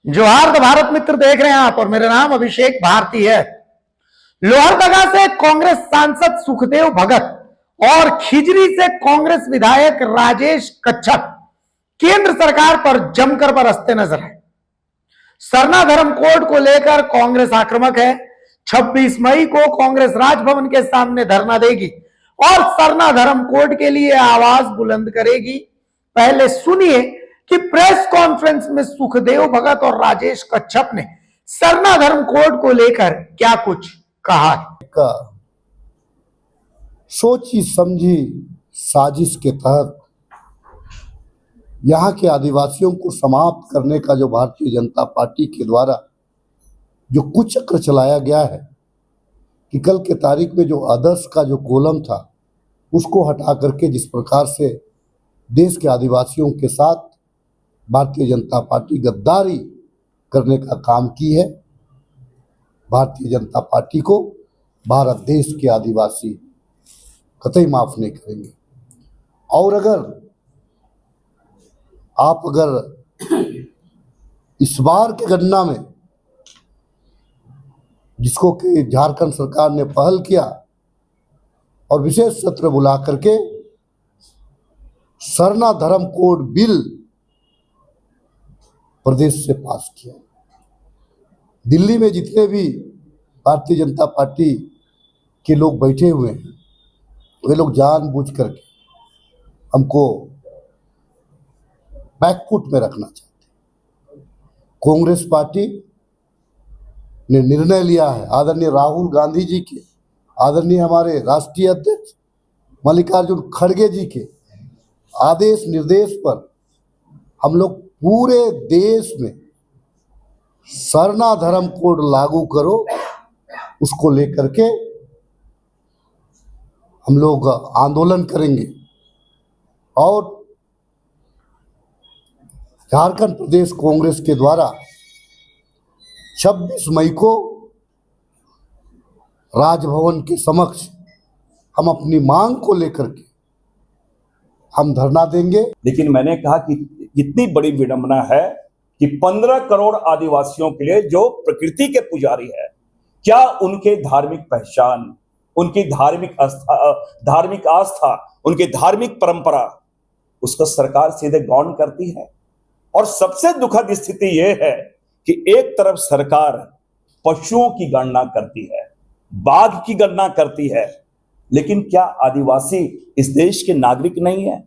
जोहार भारत मित्र देख रहे हैं आप और मेरा नाम अभिषेक भारती है। लोहरदगा से कांग्रेस सांसद सुखदेव भगत और खिजरी से कांग्रेस विधायक राजेश कच्छप केंद्र सरकार पर जमकर बरसते नजर आए। सरना धर्म कोड को लेकर कांग्रेस आक्रामक है। 26 मई को कांग्रेस राजभवन के सामने धरना देगी और सरना धर्म कोड के लिए आवाज बुलंद करेगी। पहले सुनिए कि प्रेस कॉन्फ्रेंस में सुखदेव भगत और राजेश कच्छप ने सरना धर्म कोड को लेकर क्या कुछ कहा। सोची समझी साजिश के तहत यहाँ के आदिवासियों को समाप्त करने का जो भारतीय जनता पार्टी के द्वारा जो कुचक्र चलाया गया है कि कल के तारीख में जो आदर्श का जो कॉलम था उसको हटा करके जिस प्रकार से देश के आदिवासियों के साथ भारतीय जनता पार्टी गद्दारी करने का काम की है, भारतीय जनता पार्टी को भारत देश के आदिवासी कतई माफ नहीं करेंगे। और अगर इस बार के गणना में जिसको कि झारखंड सरकार ने पहल किया और विशेष सत्र बुला करके सरना धर्म कोड बिल प्रदेश से पास किया, दिल्ली में जितने भी भारतीय जनता पार्टी के लोग बैठे हुए हैं वे लोग जानबूझ करके हमको बैकफुट में रखना चाहते हैं। कांग्रेस पार्टी ने निर्णय लिया है, आदरणीय राहुल गांधी जी के, आदरणीय हमारे राष्ट्रीय अध्यक्ष मल्लिकार्जुन खड़गे जी के आदेश निर्देश पर हम लोग पूरे देश में सरना धर्म कोड लागू करो उसको लेकर के हम लोग आंदोलन करेंगे। और झारखंड प्रदेश कांग्रेस के द्वारा 26 मई को राजभवन के समक्ष हम अपनी मांग को लेकर के हम धरना देंगे। लेकिन मैंने कहा कि इतनी बड़ी विडंबना है कि 15 करोड़ आदिवासियों के लिए जो प्रकृति के पुजारी है, क्या उनके धार्मिक पहचान, उनकी धार्मिक आस्था, उनकी धार्मिक परंपरा उसको सरकार सीधे गौण करती है। और सबसे दुखद स्थिति यह है कि एक तरफ सरकार पशुओं की गणना करती है, बाघ की गणना करती है, लेकिन क्या आदिवासी इस देश के नागरिक नहीं है?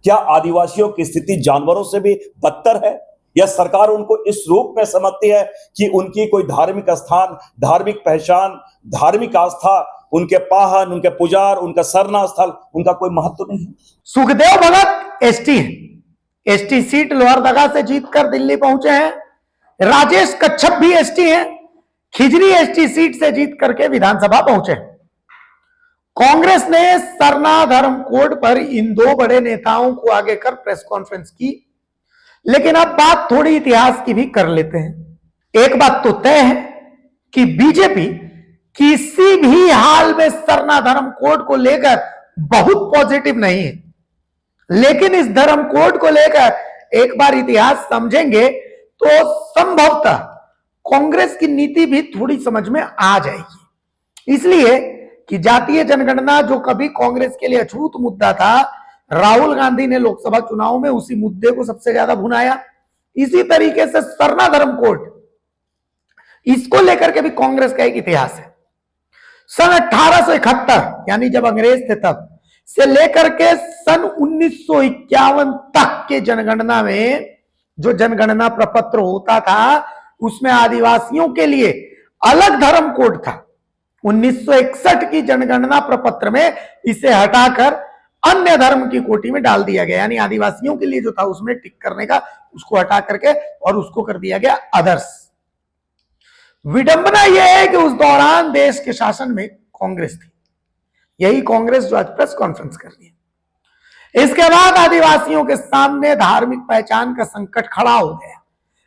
क्या आदिवासियों की स्थिति जानवरों से भी बदतर है? या सरकार उनको इस रूप में समझती है कि उनकी कोई धार्मिक स्थान, धार्मिक पहचान, धार्मिक आस्था, उनके पाहन, उनके पुजार, उनका सरना स्थल, उनका कोई महत्व नहीं है? सुखदेव भगत एसटी है, एसटी सीट लोहरदगा से जीतकर दिल्ली पहुंचे हैं। राजेश कच्छप भी एसटी हैं, खिजरी एसटी सीट से जीत करके विधानसभा पहुंचे। कांग्रेस ने सरना धर्म कोड पर इन दो बड़े नेताओं को आगे कर प्रेस कॉन्फ्रेंस की। लेकिन अब बात थोड़ी इतिहास की भी कर लेते हैं। एक बात तो तय है कि बीजेपी किसी भी हाल में सरना धर्म कोड को लेकर बहुत पॉजिटिव नहीं है, लेकिन इस धर्म कोड को लेकर एक बार इतिहास समझेंगे तो संभवतः कांग्रेस की नीति भी थोड़ी समझ में आ जाएगी। इसलिए कि जातीय जनगणना जो कभी कांग्रेस के लिए अछूत मुद्दा था, राहुल गांधी ने लोकसभा चुनाव में उसी मुद्दे को सबसे ज्यादा भुनाया। इसी तरीके से सरना धर्म कोड, इसको लेकर के भी कांग्रेस का एक इतिहास है। सन 1871 यानी जब अंग्रेज थे तब से लेकर के सन 1951 तक के जनगणना में जो जनगणना प्रपत्र होता था उसमें आदिवासियों के लिए अलग धर्म कोड था। 1961 की जनगणना प्रपत्र में इसे हटाकर अन्य धर्म की कोटि में डाल दिया गया, यानी आदिवासियों के लिए जो था उसमें टिक करने का उसको हटा करके और उसको कर दिया गया अदर्स। विडंबना यह है कि उस दौरान देश के शासन में कांग्रेस थी, यही कांग्रेस जो आज प्रेस कॉन्फ्रेंस कर रही है। इसके बाद आदिवासियों के सामने धार्मिक पहचान का संकट खड़ा हो गया।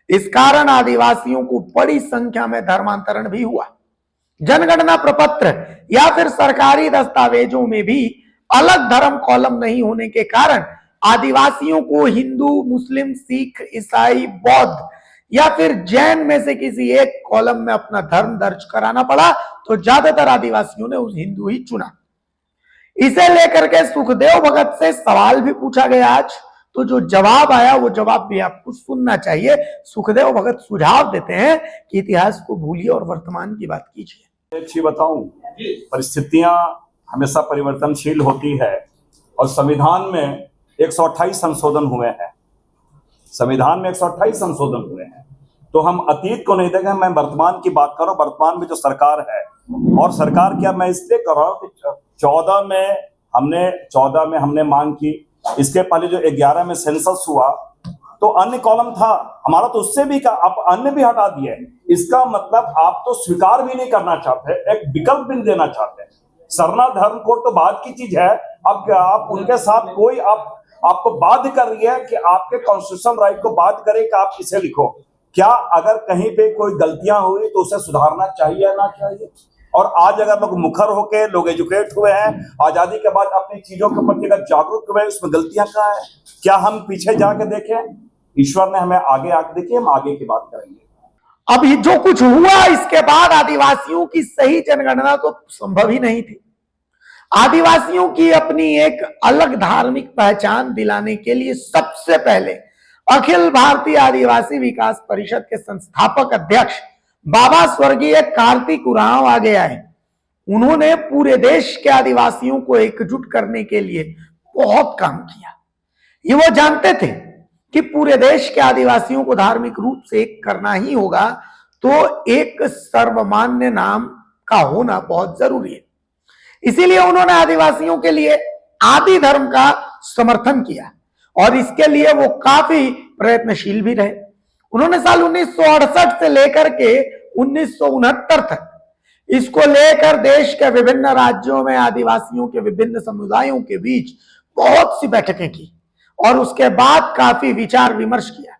इस कारण आदिवासियों को बड़ी संख्या में धर्मांतरण भी हुआ। जनगणना प्रपत्र या फिर सरकारी दस्तावेजों में भी अलग धर्म कॉलम नहीं होने के कारण आदिवासियों को हिंदू, मुस्लिम, सिख, ईसाई, बौद्ध या फिर जैन में से किसी एक कॉलम में अपना धर्म दर्ज कराना पड़ा, तो ज्यादातर आदिवासियों ने उस हिंदू ही चुना। इसे लेकर के सुखदेव भगत से सवाल भी पूछा गया आज, तो जो जवाब आया वो जवाब भी आपको सुनना चाहिए। सुखदेव भगत सुझाव देते हैं कि इतिहास को भूलिए और वर्तमान की बात कीजिए। एक चीज बताऊं, परिस्थितियां हमेशा परिवर्तनशील होती है और संविधान में 128 संशोधन हुए हैं। संविधान में 128 संशोधन हुए हैं, तो हम अतीत को नहीं देखें, मैं वर्तमान की बात कर रहा हूं। वर्तमान में जो सरकार है, और सरकार क्या, मैं इसलिए कर रहा हूं कि 14 में हमने मांग की, इसके पहले जो 11 में सेंसस हुआ तो अन्य कॉलम था हमारा, तो उससे भी आप अन्य भी हटा दिए। इसका मतलब आप तो स्वीकार भी नहीं करना चाहते, एक विकल्प भी नहीं देना चाहते। सरना धर्म कोड तो बात की चीज है। अब आप उनके साथ कोई आपको बाध्य कर रही है कि आपके कॉन्स्टिट्यूशनल राइट को बाध्य करे कि आप इसे लिखो। क्या अगर कहीं पे कोई गलतियां हुई तो उसे सुधारना चाहिए ना चाहिए? और आज अगर लोग मुखर होके, लोग एजुकेट हुए हैं, आजादी के बाद अपनी चीजों के प्रति अगर जागरूक हुए, उसमें गलतियां कहाँ है? क्या हम पीछे जाके देखें? ईश्वर ने हमें आगे आके देखिए, हम आगे की बात करेंगे। अब ये जो कुछ हुआ इसके बाद आदिवासियों की सही जनगणना तो संभव ही नहीं थी। आदिवासियों की अपनी एक अलग धार्मिक पहचान दिलाने के लिए सबसे पहले अखिल भारतीय आदिवासी विकास परिषद के संस्थापक अध्यक्ष बाबा स्वर्गीय कार्तिक उरांव आगे आए। उन्होंने पूरे देश के आदिवासियों को एकजुट करने के लिए बहुत काम किया। ये वो जानते थे कि पूरे देश के आदिवासियों को धार्मिक रूप से एक करना ही होगा, तो एक सर्वमान्य नाम का होना बहुत जरूरी है। इसीलिए उन्होंने आदिवासियों के लिए आदि धर्म का समर्थन किया और इसके लिए वो काफी प्रयत्नशील भी रहे। उन्होंने साल 1968 से लेकर के 1969 तक इसको लेकर देश के विभिन्न राज्यों में आदिवासियों के विभिन्न समुदायों के बीच बहुत सी बैठकें की और उसके बाद काफी विचार विमर्श किया।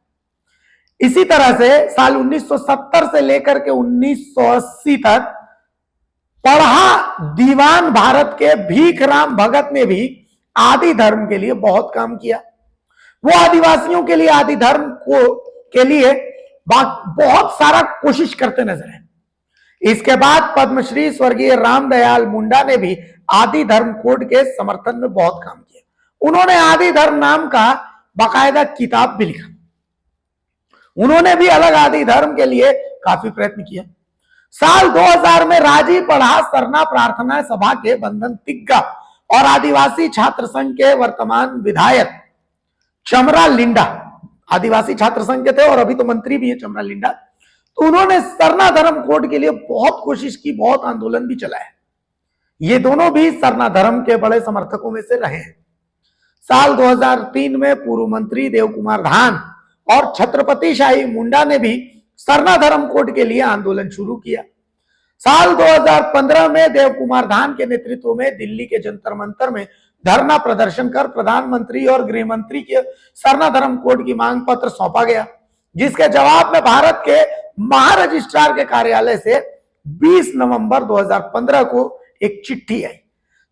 इसी तरह से साल 1970 से लेकर के 1980 तक पढ़ा दीवान भारत के भीखराम भगत ने भी आदि धर्म के लिए बहुत काम किया। वो आदिवासियों के लिए आदि धर्म के लिए बहुत सारा कोशिश करते नजर है। इसके बाद पद्मश्री स्वर्गीय रामदयाल मुंडा ने भी आदि धर्म कोड के समर्थन में बहुत काम किया। उन्होंने आदि धर्म नाम का बाकायदा किताब भी लिखा। उन्होंने भी अलग आदि धर्म के लिए काफी प्रयत्न किया। साल 2000 में राजी पढ़ा सरना प्रार्थना सभा के बंधन तिग्गा और आदिवासी छात्र संघ के वर्तमान विधायक चमरा लिंडा आदिवासी छात्र संघ के थे और अभी तो मंत्री भी है चमरा लिंडा। तो उन्होंने सरना धर्म कोड के लिए बहुत कोशिश की, बहुत आंदोलन भी चलाया। ये दोनों भी सरना धर्म के बड़े समर्थकों में से रहे हैं। साल 2003 में पूर्व मंत्री देव कुमार धान और छत्रपति शाही मुंडा ने भी सरना धर्म कोड के लिए आंदोलन शुरू किया। साल 2015 में देव कुमार धान के नेतृत्व में दिल्ली के जंतर मंतर में धरना प्रदर्शन कर प्रधानमंत्री और गृह मंत्री के सरना धर्म कोड की मांग पत्र सौंपा गया, जिसके जवाब में भारत के महारजिस्ट्रार के कार्यालय से 20 नवंबर 2015 को एक चिट्ठी आई,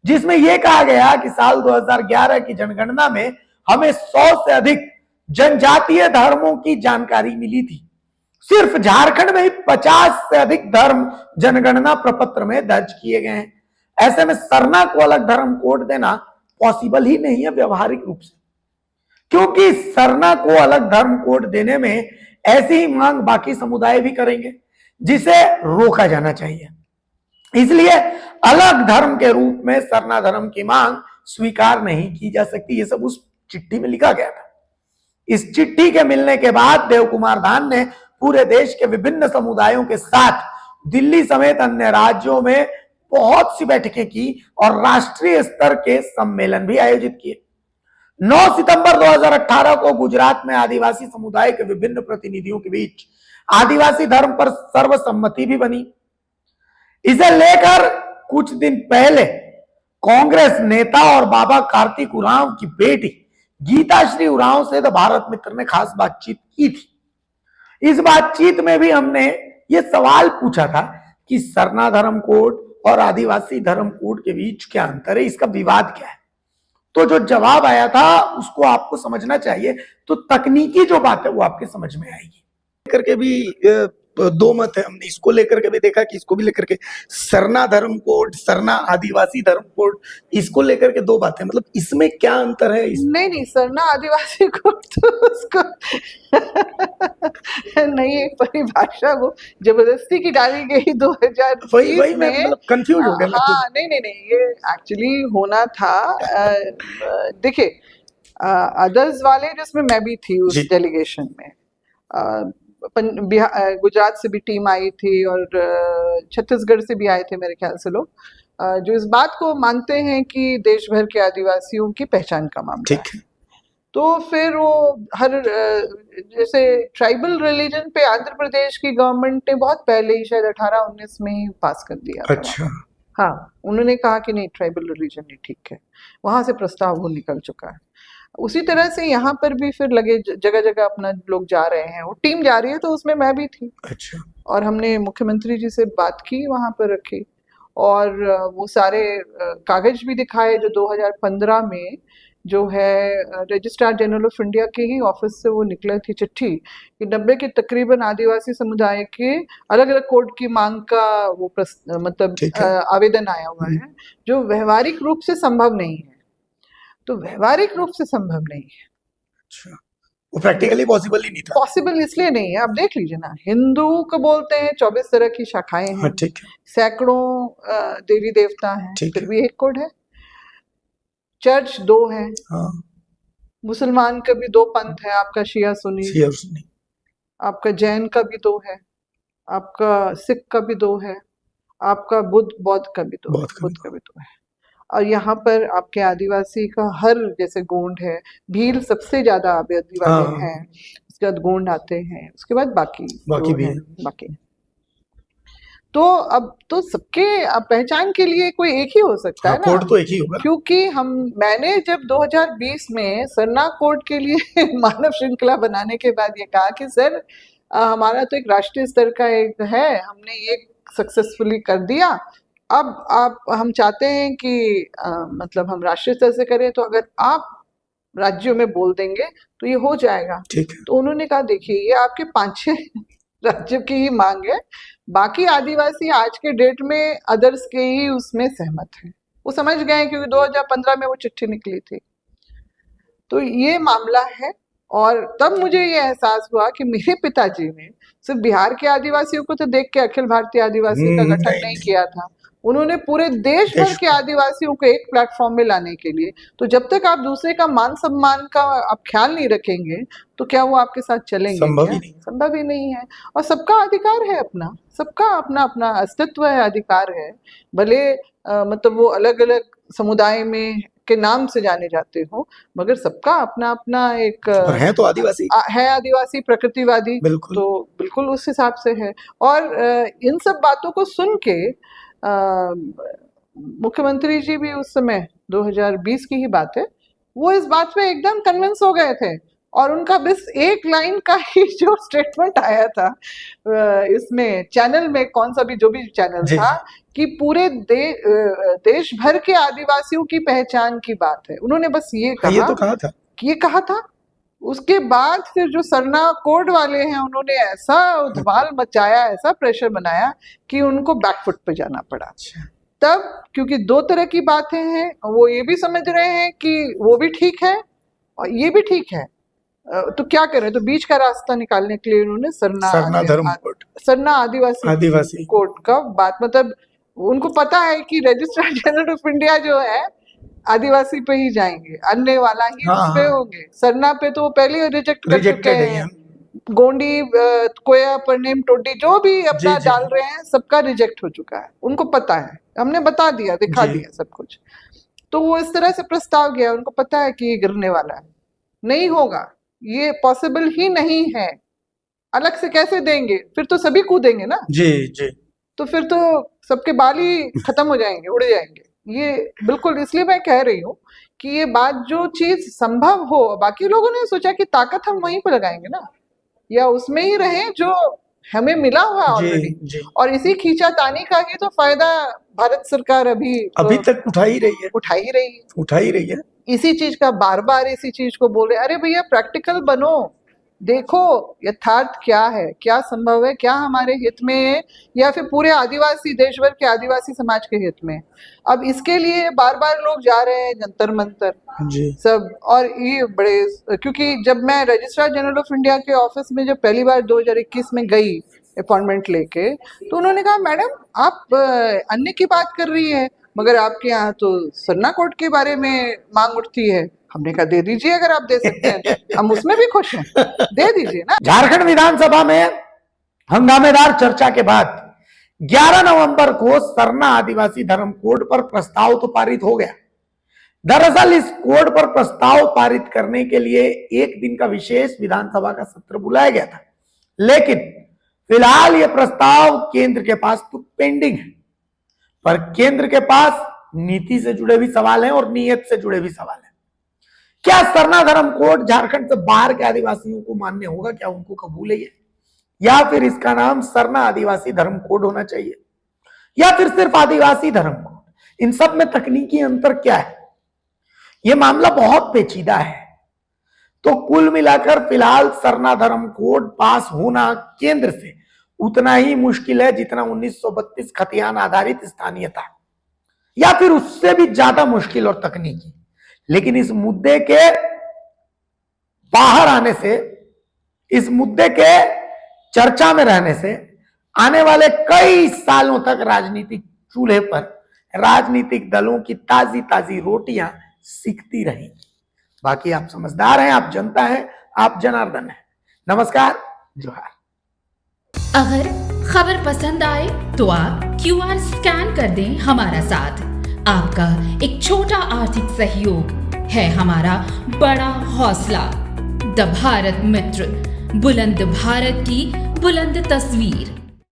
जिसमें यह कहा गया कि साल 2011 की जनगणना में हमें 100 से अधिक जनजातीय धर्मों की जानकारी मिली थी। सिर्फ झारखंड में ही 50 से अधिक धर्म जनगणना प्रपत्र में दर्ज किए गए हैं। ऐसे में सरना को अलग धर्म कोड देना पॉसिबल ही नहीं है व्यवहारिक रूप से, क्योंकि सरना को अलग धर्म कोड देने में ऐसी ही मांग बाकी समुदाय भी करेंगे, जिसे रोका जाना चाहिए। इसलिए अलग धर्म के रूप में सरना धर्म की मांग स्वीकार नहीं की जा सकती। ये सब उस चिट्ठी में लिखा गया था। इस चिट्ठी के मिलने के बाद देव कुमार धान ने पूरे देश के विभिन्न समुदायों के साथ दिल्ली समेत अन्य राज्यों में बहुत सी बैठकें की और राष्ट्रीय स्तर के सम्मेलन भी आयोजित किए। 9 सितंबर 2018 को गुजरात में आदिवासी समुदाय के विभिन्न प्रतिनिधियों के बीच आदिवासी धर्म पर सर्वसम्मति भी बनी। इसे लेकर कुछ दिन पहले कांग्रेस नेता और बाबा कार्तिक उरांव की बेटी गीताश्री उरांव से तो भारत मित्र ने खास बातचीत की थी। इस बातचीत में भी हमने ये सवाल पूछा था कि सरना धर्म कोड और आदिवासी धर्म कोड के बीच क्या अंतर है, इसका विवाद क्या है। तो जो जवाब आया था उसको आपको समझना चाहिए, तो तकनीकी जो बात है वो आपके समझ में आएगी। करके भी दो मत है। हमने इसको लेकर के भी देखा कि इसको भी लेकर के सरना धर्म कोड, सरना आदिवासी धर्म कोड, इसको लेकर के दो बातें, मतलब इसमें क्या अंतर है? नहीं नहीं, सरना आदिवासी को तो उसको नहीं, एक परिभाषा वो जबरदस्ती की डाली गई 2020 वही मैं में। मतलब कंफ्यूज हो गया मैं हाँ, खुद। नहीं, ये एक्चुअली होना था। देखिए, अदर्स वाले जिसमें मैं भी थी उस जी। डेलीगेशन में, गुजरात से भी टीम आई थी और छत्तीसगढ़ से भी आए थे मेरे ख्याल से लोग, जो इस बात को मानते हैं कि देश भर के आदिवासियों की पहचान का मामला ठीक है। तो फिर वो हर जैसे ट्राइबल रिलीजन पे आंध्र प्रदेश की गवर्नमेंट ने बहुत पहले ही, शायद 18-19 में ही पास कर दिया था। अच्छा, हाँ, उन्होंने कहा कि नहीं, ट्राइबल रिलीजन ही ठीक है, वहां से प्रस्ताव वो निकल चुका है। उसी तरह से यहाँ पर भी फिर लगे जगह जगह अपना लोग जा रहे हैं, वो टीम जा रही है, तो उसमें मैं भी थी। अच्छा, और हमने मुख्यमंत्री जी से बात की, वहां पर रखी, और वो सारे कागज भी दिखाए जो 2015 में जो है रजिस्ट्रार जनरल ऑफ इंडिया के ही ऑफिस से वो निकले थी चिट्ठी कि 90 के तकरीबन आदिवासी समुदाय के अलग अलग कोड की मांग का वो मतलब आवेदन आया हुआ है, जो व्यवहारिक रूप से संभव नहीं है। तो व्यवहारिक रूप से संभव नहीं है। अच्छा, वो प्रैक्टिकली पॉसिबल ही नहीं था। पॉसिबल इसलिए नहीं है, आप देख लीजिए ना, हिंदू को बोलते हैं 24 तरह की शाखाएं हैं, ठीक है, सैकड़ों देवी देवता हैं, फिर भी एक कोड है। चर्च 2 है, हाँ। मुसलमान का भी 2 पंथ है, आपका शिया सुन्नी, आपका जैन का भी 2 है, आपका सिख का भी 2 है, आपका बौद्ध का भी 2 है। और यहाँ पर आपके आदिवासी का हर, जैसे गोंड है, भील सबसे ज्यादा आदिवासी हैं, उसके बाद गोंड आते हैं, उसके बाद बाकी भी हैं, बाकी। तो अब तो सबके पहचान के लिए कोई एक ही हो सकता है ना, कोड तो एक ही होगा, क्योंकि मैंने जब 2020 में सरना कोड के लिए मानव श्रृंखला बनाने के बाद ये कहा कि सर हमारा तो एक राष्ट्रीय स्तर का एक है, हमने ये सक्सेसफुली कर दिया, अब हम चाहते हैं कि मतलब हम राष्ट्रीय स्तर से करें, तो अगर आप राज्यों में बोल देंगे तो ये हो जाएगा। ठीक है। तो उन्होंने कहा देखिए, ये आपके 5-6 राज्यों की ही मांग है, बाकी आदिवासी आज के डेट में अदर्स के ही उसमें सहमत हैं, वो समझ गए हैं, क्योंकि 2015 में वो चिट्ठी निकली थी। तो ये मामला है। और तब मुझे ये एहसास हुआ कि मेरे पिताजी ने सिर्फ बिहार के आदिवासियों को तो देख के अखिल भारतीय आदिवासी का गठन नहीं किया था, उन्होंने पूरे देश भर के आदिवासियों को एक प्लेटफॉर्म में लाने के लिए। तो जब तक आप दूसरे का मान सम्मान का आप ख्याल नहीं रखेंगे तो क्या वो आपके साथ चलेंगे? संभव ही नहीं है। और सबका अधिकार है अपना, सबका अपना अपना अस्तित्व है, अधिकार है, भले मतलब वो अलग अलग समुदाय में के नाम से जाने जाते हो, मगर सबका अपना अपना एक है, तो आदिवासी है, आदिवासी प्रकृतिवादी, तो बिल्कुल उस हिसाब से है। और इन सब बातों को सुन के मुख्यमंत्री जी भी उस समय 2020 की ही बात है, वो इस बात पे एकदम कन्विंस हो गए थे। और उनका बस एक लाइन का ही जो स्टेटमेंट आया था इसमें चैनल में, कौन सा भी जो भी चैनल था, कि पूरे देश भर के आदिवासियों की पहचान की बात है, उन्होंने बस ये कहा था। उसके बाद फिर जो सरना कोड वाले हैं, उन्होंने ऐसा धमाल मचाया, ऐसा प्रेशर बनाया कि उनको बैकफुट पे जाना पड़ा। तब क्योंकि 2 तरह की बातें हैं, वो ये भी समझ रहे हैं कि वो भी ठीक है और ये भी ठीक है, तो क्या करें, तो बीच का रास्ता निकालने के लिए उन्होंने सरना आदिवासी कोड का बात, मतलब उनको पता है कि रजिस्ट्रार जनरल ऑफ इंडिया जो है आदिवासी पे ही जाएंगे, अन्य वाला ही उस पे होंगे, सरना पे तो वो पहले ही रिजेक्ट कर चुके हैं। गोंडी, कोया, परनेम, टोडी जो भी अपना डाल रहे हैं, सबका रिजेक्ट हो चुका है, उनको पता है, हमने बता दिया, दिखा दिया सब कुछ। तो वो इस तरह से प्रस्ताव गया, उनको पता है कि ये गिरने वाला है, नहीं होगा, ये पॉसिबल ही नहीं है, अलग से कैसे देंगे, फिर तो सभी कूदेंगे ना, तो फिर तो सबके बाल ही खत्म हो जाएंगे, उड़ जाएंगे। ये बिल्कुल, इसलिए मैं कह रही हूँ कि ये बात, जो चीज संभव हो, बाकी लोगों ने सोचा कि ताकत हम वहीं पर लगाएंगे ना, या उसमें ही रहे जो हमें मिला हुआ ऑलरेडी, और इसी खींचातानी का ही तो फायदा भारत सरकार अभी तक उठा ही रही है। इसी चीज का बार बार इसी चीज को बोल रहे, अरे भैया प्रैक्टिकल बनो, देखो यथार्थ क्या है, क्या संभव है, क्या हमारे हित में है, या फिर पूरे आदिवासी देश भर के आदिवासी समाज के हित में। अब इसके लिए बार बार लोग जा रहे हैं जंतर मंतर जी सब, और ये बड़े, क्योंकि जब मैं रजिस्ट्रार जनरल ऑफ इंडिया के ऑफिस में जब पहली बार 2021 में गई अपॉइंटमेंट लेके, तो उन्होंने कहा मैडम आप अन्य की बात कर रही है, मगर आपके यहाँ तो सरना कोड के बारे में मांग उठती है। हमने कहा दे दीजिए, अगर आप दे सकते हैं तो हम उसमें भी खुश हैं, दे दीजिए ना। झारखंड विधानसभा में हंगामेदार चर्चा के बाद 11 नवंबर को सरना आदिवासी धर्म कोड पर प्रस्ताव तो पारित हो गया। दरअसल इस कोड पर प्रस्ताव पारित करने के लिए एक दिन का विशेष विधानसभा का सत्र बुलाया गया था, लेकिन फिलहाल यह प्रस्ताव केंद्र के पास तो पेंडिंग है। पर केंद्र के पास नीति से जुड़े भी सवाल हैं और नीयत से जुड़े भी सवाल हैं। क्या सरना धर्म कोड झारखंड से बाहर के आदिवासियों को मान्य होगा? क्या उनको कबूल है ये? या फिर इसका नाम सरना आदिवासी धर्म कोड होना चाहिए, या फिर सिर्फ आदिवासी धर्म कोड? इन सब में तकनीकी अंतर क्या है? यह मामला बहुत पेचीदा है। तो कुल मिलाकर फिलहाल सरना धर्म कोड पास होना केंद्र से उतना ही मुश्किल है जितना 1932 खतियान आधारित स्थानीयता, या फिर उससे भी ज्यादा मुश्किल और तकनीकी। लेकिन इस मुद्दे के बाहर आने से, इस मुद्दे के चर्चा में रहने से आने वाले कई सालों तक राजनीतिक चूल्हे पर राजनीतिक दलों की ताजी ताजी रोटियां सिकती रहेंगी। बाकी आप समझदार हैं, आप जनता हैं, आप जनार्दन हैं। नमस्कार, जोहार। अगर खबर पसंद आए तो आप QR स्कैन कर दें हमारा साथ। आपका एक छोटा आर्थिक सहयोग है हमारा बड़ा हौसला। द भारत मित्र, बुलंद भारत की बुलंद तस्वीर।